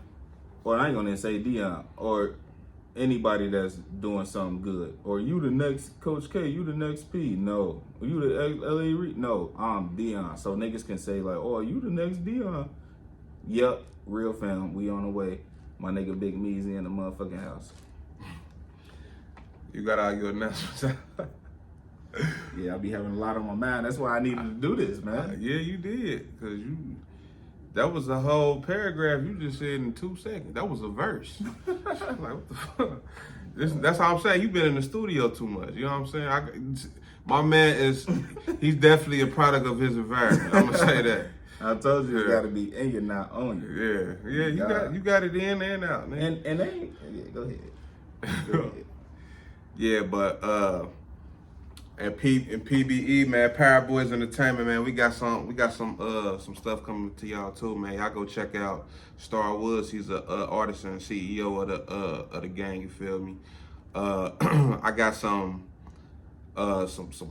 or I ain't going to say Dion, or anybody that's doing something good, or you the next Coach K, you the next P. No, you the LA Reed. No, I'm Dion. So niggas can say like, oh, you the next Dion. Yep, real fam, we on the way. My nigga Big Meezy in the motherfucking house. You got all your announcements. Yeah, I be having a lot on my mind. That's why I needed to do this, man. Yeah, you did, cause that was a whole paragraph you just said in 2 seconds. That was a verse. Like, what the fuck? That's how I'm saying. You've been in the studio too much. You know what I'm saying? My man he's definitely a product of his environment. I'm gonna say that. I told you, it gotta be in you, not on you. Yeah, you got it in and out, man. And they, yeah, go ahead. Go ahead. Yeah, but and PBE, man, Power Boys Entertainment, man, we got some stuff coming to y'all too, man. Y'all go check out Star Woods. He's a artist and CEO of the gang. You feel me? I got some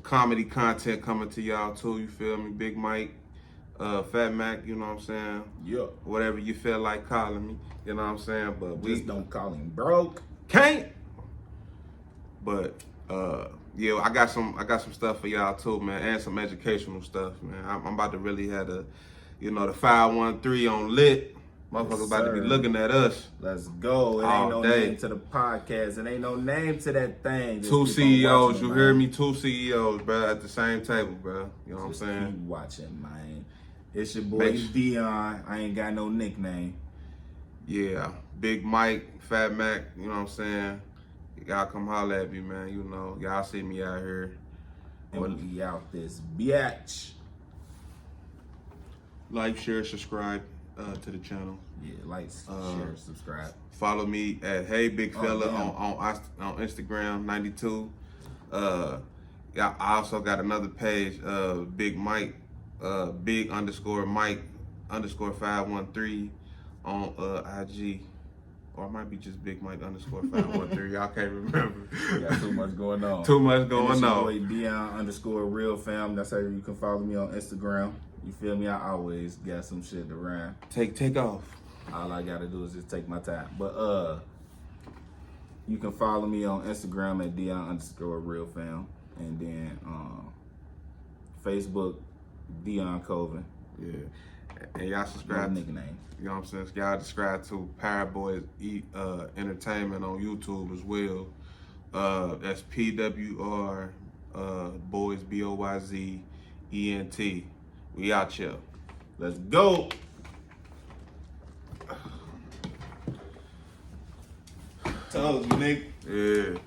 comedy content coming to y'all too. You feel me? Big Mike, Fat Mac. You know what I'm saying? Yeah. Whatever you feel like calling me. You know what I'm saying? But we Just don't call him broke. can't. But yeah, I got some stuff for y'all too, man, and some educational stuff, man. I'm about to really have the 513 on lit. Motherfuckers about to be looking at us. Let's go. It all ain't no day. name to the podcast. It ain't no name to that thing. Just 2 keep on CEOs, watching, you man. hear me? 2 CEOs, bro, at the same table, bro. You know what I'm Just saying? keep watching, man. It's your boy Dion. I ain't got no nickname. Yeah, Big Mike, Fat Mac. You know what I'm saying? Y'all come holler at me, man. You know, y'all see me out here. And we out this bitch. Like, share, subscribe to the channel. Yeah, like, share, subscribe. Follow me at Hey Big Fella damn. on Instagram 92. Yeah, I also got another page, Big Mike, Big_Mike_513 on IG. or it might be just Big Mike _513. Y'all can't remember. Got too much going on. Too much And going it's your on. boy Dion _real fam. That's how you can follow me on Instagram. You feel me? I always got some shit to rhyme. Take off. All I gotta do is just take my time. But you can follow me on Instagram at Dion _real fam. And then Facebook, Dion Colvin. Yeah. And y'all No subscribe. nigga name. You know what I'm saying? Y'all subscribe to Paraboys Entertainment on YouTube as well. That's PWR Boys BOYZENT. We out here. Let's go. Told you, nigga. Yeah.